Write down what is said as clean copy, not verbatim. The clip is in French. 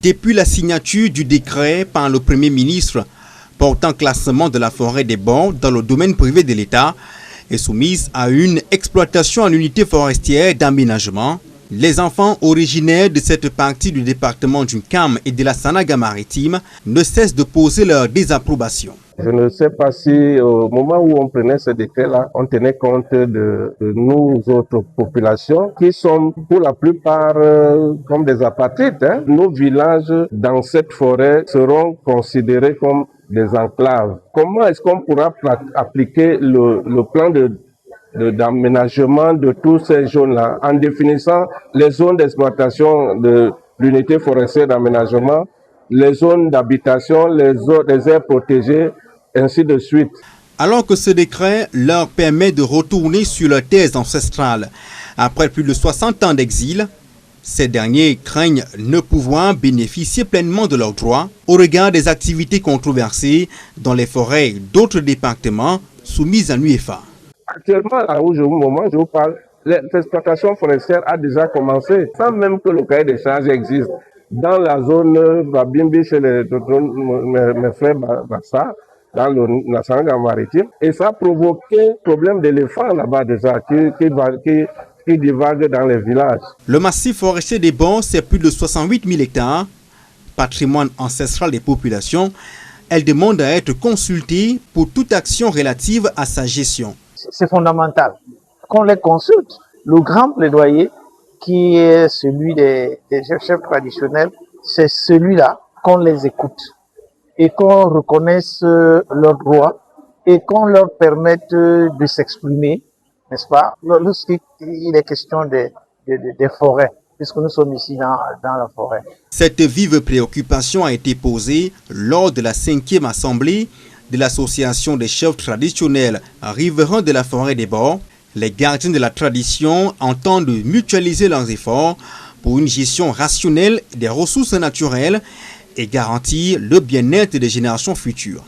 Depuis la signature du décret par le Premier ministre portant classement de la forêt des bords dans le domaine privé de l'État et soumise à une exploitation en unité forestière d'aménagement, les enfants originaires de cette partie du département du Kam et de la Sanaga-Maritime ne cessent de poser leur désapprobation. Je ne sais pas si au moment où on prenait ce décret-là, on tenait compte de nous autres populations qui sont pour la plupart comme des apatrides. Nos villages dans cette forêt seront considérés comme des enclaves. Comment est-ce qu'on pourra appliquer le plan d'aménagement de tous ces zones-là en définissant les zones d'exploitation de l'unité forestière d'aménagement, les zones d'habitation, les aires protégées, ainsi de suite. Alors que ce décret leur permet de retourner sur leurs terres ancestrales après plus de 60 ans d'exil, ces derniers craignent ne pouvoir bénéficier pleinement de leurs droits au regard des activités controversées dans les forêts d'autres départements soumis à l'UEFA. Actuellement, là où je vous parle, l'exploitation forestière a déjà commencé, sans même que le cahier des charges existe. Dans la zone Babimbi, chez mes frères Bassa, dans la Sanaga-Maritime, et ça a provoqué problème d'éléphants là-bas déjà, qui divaguent dans les villages. Le massif forestier des bords, c'est plus de 68 000 hectares, patrimoine ancestral des populations. Elle demande à être consultée pour toute action relative à sa gestion. C'est fondamental qu'on les consulte. Le grand plaidoyer qui est celui des chefs traditionnels, c'est celui-là, qu'on les écoute et qu'on reconnaisse leurs droits et qu'on leur permette de s'exprimer, n'est-ce pas, lorsqu'il est question des forêts, puisque nous sommes ici dans la forêt. Cette vive préoccupation a été posée lors de la 5e assemblée de l'association des chefs traditionnels riverains de la forêt des bords. Les gardiens de la tradition entendent mutualiser leurs efforts pour une gestion rationnelle des ressources naturelles et garantir le bien-être des générations futures.